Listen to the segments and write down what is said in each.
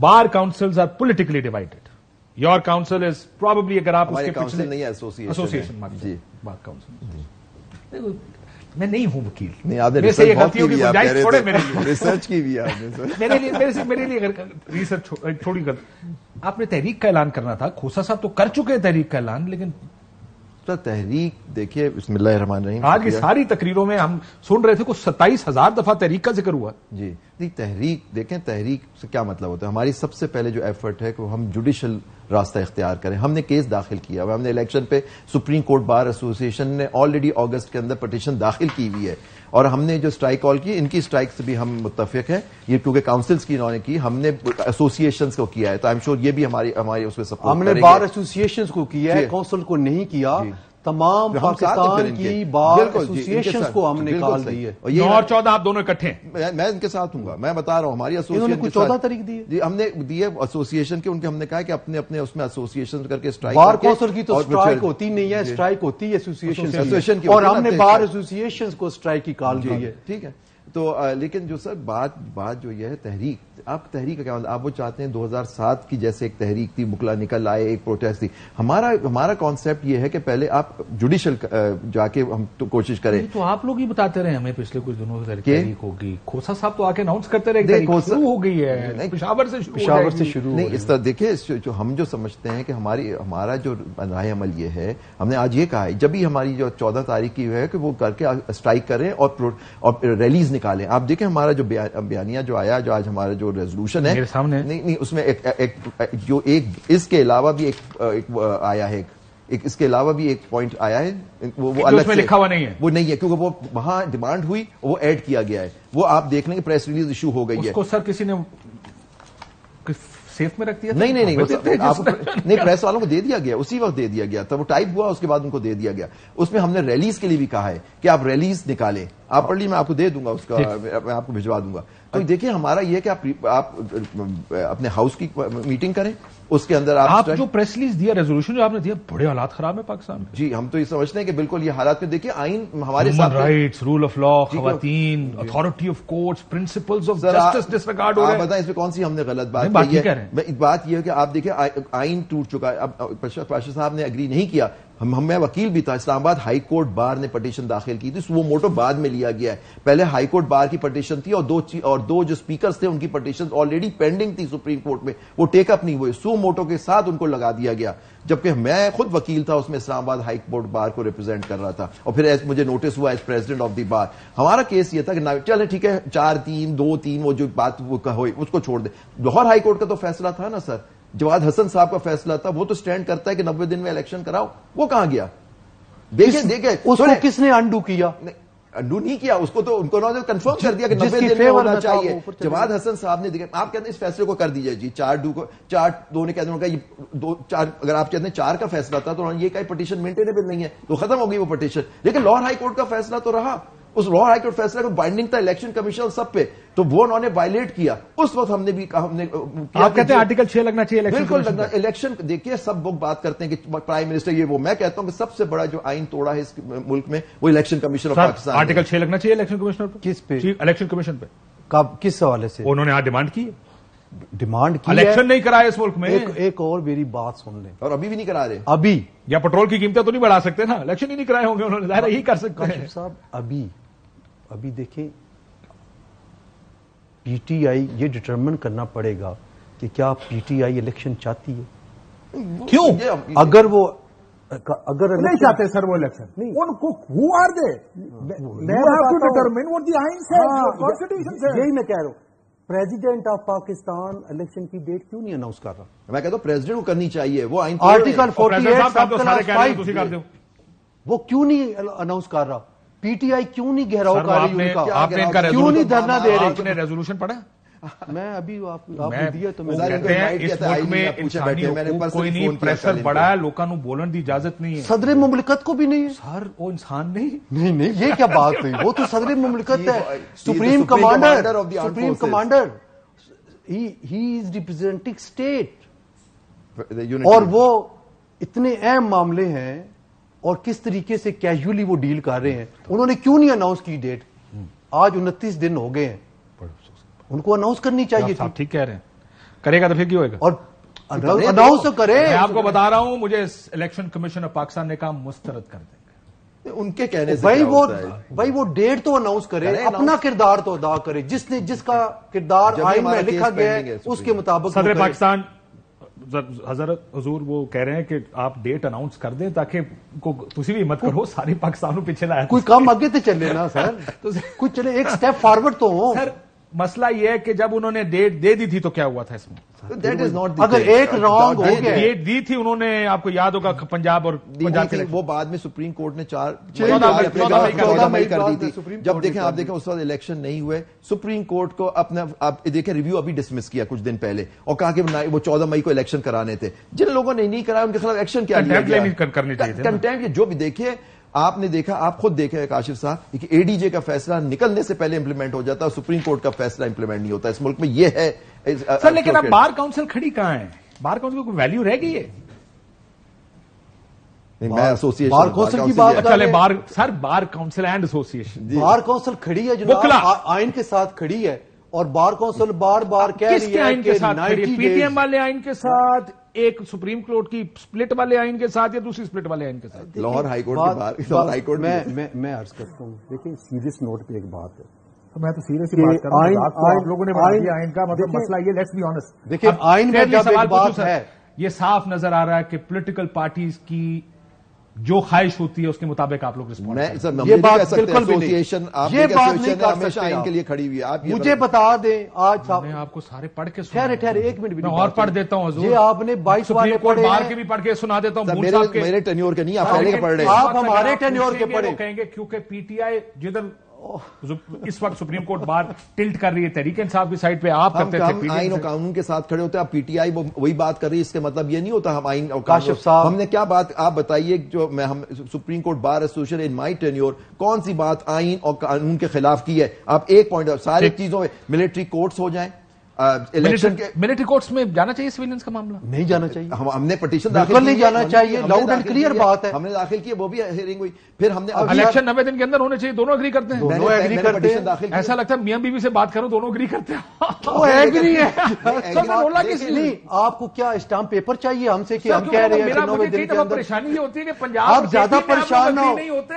Bar councils are politically divided. Your council is probably, اگر آپ اس کے council نہیں ہے, association جی بار council. میں نہیں ہوں وکیل, نہیں آپ نے ریسرچ کی بھی میرے لیے ریسرچ تھوڑی غلط. آپ نے تحریک کا اعلان کرنا تھا, کھوسا صاحب تو کر چکے ہیں تحریک کا اعلان, لیکن تحریک دیکھیے بسم اللہ الرحمن الرحیم آج کی ساری تقریروں میں ہم سن رہے تھے کچھ 27,000 دفعہ تحریک کا ذکر ہوا. جی تحریک دیکھیں, تحریک سے کیا مطلب ہوتا ہے. ہماری سب سے پہلے جو ایفرٹ ہے کہ ہم جوڈیشل راستہ اختیار کریں. ہم نے کیس داخل کیا ہوا, ہم نے الیکشن پہ سپریم کورٹ بار ایسوسی ایشن نے آلریڈی اگست کے اندر پٹیشن داخل کی ہوئی ہے, اور ہم نے جو اسٹرائک کال کی, ان کی اسٹرائک سے بھی ہم متفق ہیں. یہ کیونکہ کاؤنسلز کی انہوں نے کی, ہم نے ایسوسیشنز کو کیا ہے, تو آئی ایم شیور یہ بھی ہماری اس میں سپورٹ. ہم نے بار ایسوسیشنز کو کیا ہے, کونسل کو نہیں کیا. تمام پاکستان کی بار ایسوسیشنز کو ہم نے نکال دی ہے. 9 اور 14 آپ دونوں اکٹھے ہیں. میں ان کے ساتھ ہوں گا, میں بتا رہا ہوں ہماری ایسوسیشن کو 14 تاریخ دی ہے. جی ہم نے دیے ایسوسیشن کے, ان کے ہم نے کہا کہ اپنے اس میں ایسوسیشن کر کے اسٹرائک. بار کونسل کی تو اسٹرائک ہوتی نہیں ہے, اسٹرائک ہوتی ہے ایسوسیشن کی, اور ہم نے بار ایسوسیشنز کو اسٹرائک کی کال دی ہے. ٹھیک ہے, تو لیکن جو سر بات جو یہ ہے تحریک, آپ تحریک کا کیا مطلب, آپ وہ چاہتے ہیں 2007 کی جیسے ایک تحریک تھی, بکلا نکل آئے, ایک پروٹیسٹ تھی. ہمارا کانسیپٹ یہ ہے کہ پہلے آپ جوڈیشل جا کے ہم کوشش کریں. تو آپ لوگ ہی بتاتے رہے ہمیں پچھلے کچھ دنوں سے تحریک ہوگی. کھوسا صاحب تو آ کے اناؤنس کرتے رہے شروع ہو گئی ہے, پشاور سے شروع. نہیں اس طرح دیکھیں, جو ہم جو سمجھتے ہیں کہ ہمارا جو رائے عمل یہ ہے, ہم نے آج یہ کہا ہے جب بھی ہماری جو 14 تاریخ کی ہے کہ وہ کر کے اسٹرائک کریں اور ریلیز نکالیں. آپ دیکھیں ہمارا جو بیانیہ جو آیا, جو آج ہمارا جو ریزولوشن ہے سامنے, نہیں اس میں جو ایک اس کے علاوہ بھی ایک آیا ہے, اس کے علاوہ بھی ایک پوائنٹ آیا ہے, وہ الگ سے لکھا ہوا نہیں ہے, وہ نہیں ہے کیونکہ وہ وہاں ڈیمانڈ ہوئی, وہ ایڈ کیا گیا ہے. وہ آپ دیکھ لیں گے پریس ریلیز ایشو ہو گئی ہے. اس کو سر کسی نے سیف میں رکھ دیا؟ نہیں پریس والوں کو دے دیا گیا, اسی وقت دے دیا گیا تھا. وہ ٹائپ ہوا, اس کے بعد ان کو دے دیا گیا. اس میں ہم نے ریلیز کے لیے بھی کہا ہے کہ آپ ریلیز نکالیں. آپ پڑھ لی, میں آپ کو دے دوں گا, اس کا میں آپ کو بھجوا دوں گا. تو دیکھیں ہمارا یہ کہ آپ اپنے ہاؤس کی میٹنگ کریں, اس کے اندر آپ جو پریس ریلیز دیا, ریزولوشن جو آپ نے دیا, بڑے حالات خراب ہیں پاکستان میں. جی ہم تو یہ سمجھتے ہیں کہ بالکل یہ حالات میں دیکھیے آئین ہمارے human rights, rule of law, خواتین, authority of courts, principles of justice disregard ہو رہے ہیں. آپ بتائیں اس میں کون سی ہم نے غلط بات کی ہے؟ بات یہ ہے کہ آپ دیکھیں آئین ٹوٹ چکا ہے. اب پاشا صاحب نے اگری نہیں کیا, میں وکیل بھی تھا, اسلام آباد ہائی کورٹ بار نے پٹیشن داخل کی تھی, وہ موٹو بعد میں لیا گیا ہے. پہلے ہائی کورٹ بار کی پٹیشن تھی, اور دو جو اسپیکرز تھے ان کی پٹیشن آلریڈی پینڈنگ تھی سپریم کورٹ میں, وہ ٹیک اپ نہیں ہوئے, سو موٹو کے ساتھ ان کو لگا دیا گیا. جبکہ میں خود وکیل تھا, اس میں اسلام آباد ہائی کورٹ بار کو ریپرزینٹ کر رہا تھا, اور پھر مجھے نوٹس ہوا ایز پریزیڈنٹ آف دی بار. ہمارا کیس یہ تھا کہ چلے ٹھیک ہے 4-3 2-3 وہ جو بات وہ ہوئی اس کو چھوڑ دیں. لاہور ہائی کورٹ کا تو فیصلہ تھا نا سر, جواد حسن صاحب کا فیصلہ تھا, وہ تو سٹینڈ کرتا ہے کہ 90 دن میں الیکشن کراؤ. وہ کہاں گیا؟ دیکھیں اس کو کس نے انڈو کیا؟ انڈو نہیں کیا, اس کو تو ان کو کنفرم کر دیا کہ 90 دن میں ہونا چاہیے. جواد حسن صاحب نے دیکھا, آپ کہتے ہیں اس فیصلے کو کر دیجیے جی, 4-2 نے کہتے ہیں 2-4, اگر آپ کہتے ہیں 4 کا فیصلہ تھا تو انہوں نے یہ کہا پٹیشن مینٹینیبل نہیں ہے, تو ختم ہو گئی وہ پٹیشن. لیکن لاہور ہائی کورٹ کا فیصلہ تو رہا, اس لاہور ہائی کورٹ فیصلہ کو بائنڈنگ تھا الیکشن کمیشن سب پہ, تو وہ انہوں نے وائلیٹ کیا. اس وقت ہم نے بھی آپ کہتے ہیں آرٹیکل 6 لگنا چاہیے, بالکل لگنا. الیکشن دیکھیے سب لوگ بات کرتے ہیں کہ پرائم منسٹر یہ وہ, میں کہتا ہوں کہ سب سے بڑا جو آئین توڑا ہے اس ملک میں وہ election commission of Pakistan. Article 6 لگنا چاہیے الیکشن کمیشنر پہ. کس پہ؟ الیکشن کمیشن پہ. کب, کس حوالے سے انہوں نے آج ڈیمانڈ کی الیکشن نہیں کرایا اس ملک میں. ایک اور میری بات سن لیں, اور ابھی بھی نہیں کرا رہے. ابھی یا پٹرول کی قیمتیں تو نہیں بڑھا سکتے نا, الیکشن ہی نہیں کرائے ہوں گے انہوں نے, ظاہر یہی کر سکتے ہیں صاحب. ابھی دیکھیں, پی ٹی آئی یہ ڈٹرمن کرنا پڑے گا کہ کیا پی ٹی آئی الیکشن چاہتی ہے. کیوں؟ اگر نہیں چاہتے سر وہ الیکشن, ان کو who are they? You have to determine what the آئین says, constitution says. یہی میں کہہ رہا ہوں, پریزیڈنٹ آف پاکستان الیکشن کی ڈیٹ کیوں نہیں اناؤنس کر رہا؟ میں کہتا ہوں پریزیڈنٹ کو کرنی چاہیے, وہ آئین آرٹیکل 48 وہ کیوں نہیں اناؤنس کر رہا؟ پی ٹی آئی کیوں نہیں گھیراؤ کر رہی ان کا, کیوں نہیں دھرنا دے رہے؟ آپ نے ریزولوشن پڑھا؟ میں ابھی آپ نے دیا تو میں کہتے ہیں اس ملک میں انسانی حقوق کوئی نہیں, پریشر بڑا ہے, لوگوں کو بولن دی اجازت نہیں ہے. صدر مملکت کو بھی نہیں ہے سر, وہ انسان نہیں. نہیں یہ کیا بات ہوئی, وہ تو صدر مملکت ہے, supreme commander, he is representing state. اور وہ اتنے اہم معاملے ہیں اور کس طریقے سے کیجولی وہ ڈیل کر رہے ہیں. انہوں نے کیوں نہیں اناؤنس کی ڈیٹ؟ آج 29 دن ہو گئے ہیں, ان کو اناؤنس کرنی چاہیے تھی. ٹھیک کہہ رہے ہیں, کرے گا تو پھر کیوں ہوئے گا؟ اور اناؤنس تو کرے. میں آپ کو بتا رہا ہوں, مجھے الیکشن کمیشن آف پاکستان نے کہا مسترد کر دیں گے. ان کے کہنے سے بھائی وہ ڈیٹ تو اناؤنس کرے, اپنا کردار تو ادا کرے, جس کا کردار آئین میں لکھا گیا ہے اس کے مطابق. صدر پاکستان حضرت حضور وہ کہہ رہے ہیں کہ آپ ڈیٹ اناؤنس کر دیں تاکہ تسی بھی مت کرو, سارے پاکستانوں پیچھے لایا. کوئی کام آگے تو چلے نا سر, کچھ چلے, ایک سٹیپ فارورڈ تو ہو. سر مسئلہ یہ ہے کہ جب انہوں نے ڈیٹ دے دی تھی تو کیا ہوا تھا اس میں؟ اگر ایک رانگ ہو گیا, ڈیٹ دی تھی انہوں نے, آپ کو یاد ہوگا پنجاب اور وہ بعد میں سپریم کورٹ نے 14 مئی کر دی تھی. جب دیکھیں آپ دیکھیں اس وقت الیکشن نہیں ہوئے, سپریم کورٹ کو اپنا آپ دیکھیں ریویو ابھی ڈسمس کیا کچھ دن پہلے اور کہا کہ وہ 14 مئی کو الیکشن کرانے تھے. جن لوگوں نے نہیں کرایا ان کے خلاف ایکشن کیا لیا گیا, کنٹینٹ جو بھی. دیکھیے آپ نے دیکھا, آپ خود دیکھے کاشف صاحب کہ اے ڈی جے کا فیصلہ نکلنے سے پہلے امپلیمنٹ ہو جاتا ہے اور سپریم کورٹ کا فیصلہ امپلیمنٹ نہیں ہوتا اس ملک میں. یہ ہے سر. لیکن اب بار کاؤنسل کھڑی کہاں ہے؟ بار کاؤنسل کو کوئی ویلیو رہ گئی ہے؟ میں ایسوسیشن بار کاؤنسل کی بات چلے, sir bar council and association, bar council کھڑی ہے جناب, آئین کے ساتھ کھڑی ہے. اور بار کونسل بار بار کہہ رہی ہے کہ 90 پی ٹی ایم والے آئین کے ساتھ, ایک سپریم کورٹ کی سپلٹ والے آئین کے ساتھ, یا دوسری سپلٹ والے آئین کے ساتھ. لاہور ہائی کورٹ میں عرض کرتا ہوں, دیکھیں سیریس نوٹ پہ ایک بات ہے, میں تو سیریس ہی بات کر رہا ہوں. آپ لوگوں نے بتا دیا آئین کا مطلب مسئلہ یہ, لیٹس بی آنیسٹ. دیکھیں آئین میں جب ایک بات ہے, یہ صاف نظر آ رہا ہے کہ پولیٹیکل پارٹیز کی جو خواہش ہوتی ہے اس کے مطابق آپ لوگ رسپونس. یہ بات بالکل بھی نہیں, یہ بات نہیں کر سکتے کے لیے کھڑی ہوئی ہے. آپ مجھے بتا دیں آج میں آپ کو سارے پڑھ کے ٹھہرے ایک منٹ اور پڑھ دیتا ہوں حضور. یہ آپ نے 22 والے پڑھے بار کے بھی پڑھ کے سنا دیتا ہوں. میرے ٹینیور کے نہیں, آپ پہلے کے پڑھ رہے ہیں. آپ ہمارے ٹینیور کے پڑھیں. کہیں گے کیونکہ پی ٹی آئی جدھر اس وقت سپریم کورٹ بار ٹلٹ کر رہی ہے تحریک انصاف کی سائڈ پہ, آپ کرتے تھے آئین اور قانون کے ساتھ کھڑے ہوتے ہیں. اب پی ٹی آئی وہی بات کر رہی ہے, اس کے مطلب یہ نہیں ہوتا ہم آئین اور قانون. ہم نے کیا بات آپ بتائیے, جو میں ہم سپریم کورٹ بار ایسوسیشن ان مائی ٹینیور کون سی بات آئین اور قانون کے خلاف کی ہے؟ آپ ایک پوائنٹ, ساری چیزوں میں ملٹری کورٹس ہو جائیں, الیکشن کے ملٹری کورٹس میں جانا چاہیے, سویلنس کا معاملہ نہیں جانا چاہیے. ہم نے پٹیشن بالکل نہیں جانا چاہیے, لاؤڈ اینڈ کلیئر بات ہے. ہم نے داخل کی, وہ بھی ہیئرنگ ہوئی. پھر ہم نے الیکشن 90 دن کے اندر ہونے چاہیے, دونوں اگری کرتے ہیں. دونوں ایگری کرتے ہیں. ایسا لگتا ہے میاں بیوی سے بات کرو دونوں اگری کرتے ہیں. وہ ایگری ہے. نہیں, آپ کو کیا اسٹامپ پیپر چاہیے ہم سے کہ ہم کہہ رہے ہیں 90 دن کے اندر؟ پریشانی یہ ہوتی ہے کہ پنجاب آپ زیادہ پریشان نہ نہیں ہوتے,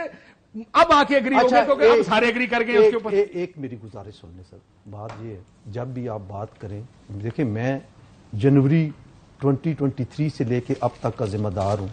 اب آ کے اگری ہو گئے کیونکہ اب سارے اگری کر گئے اس کے اوپر. ایک میری گزارش سننے سر, بات یہ ہے جب بھی آپ بات کریں, دیکھیں میں جنوری 2023 سے لے کے اب تک کا ذمہ دار ہوں.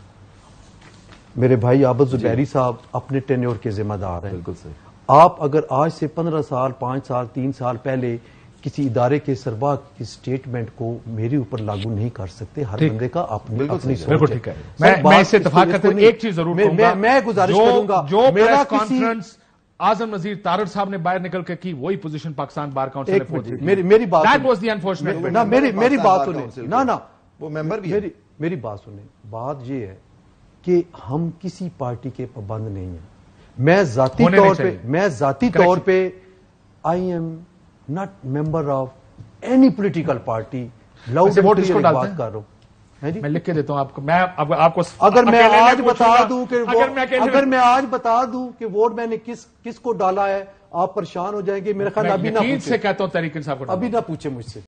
میرے بھائی عابد زبیری صاحب اپنے ٹینیور کے ذمہ دار ہیں. بالکل صحیح. آپ اگر آج سے 15 سال 5 سال 3 سال پہلے کسی ادارے کے سربراہ کی سٹیٹمنٹ کو میرے اوپر لاگو نہیں کر سکتے. ہر بندے کا اپنی سوچ ہے. میں اس سے اتفاق کرتا ہوں, ایک چیز ضرور کہوں گا, میں گزارش کروں گا, جو پریس کانفرنس اعظم نذیر تارڑ صاحب نے باہر نکل کے کی, وہی پوزیشن پاکستان بار کاؤنسل نے. میری بات دیٹ واز دی انفارچونیٹ. نہ میری بات سنیں, نہ وہ ممبر بھی میری بات سنیں. بات یہ ہے کہ ہم کسی پارٹی کے پابند نہیں ہیں. میں ذاتی طور پہ I am not member of any political party. Loud بات کر رہا ہوں, میں لکھ کے دیتا ہوں آپ کو. میں آپ کو اگر میں آج بتا دوں کہ ووٹ میں نے کس کو ڈالا ہے, آپ پریشان ہو جائیں گے. میرے خیال ابھی نہ سے کہتا ہوں تحریک انصاف کو, ابھی نہ پوچھیں مجھ سے.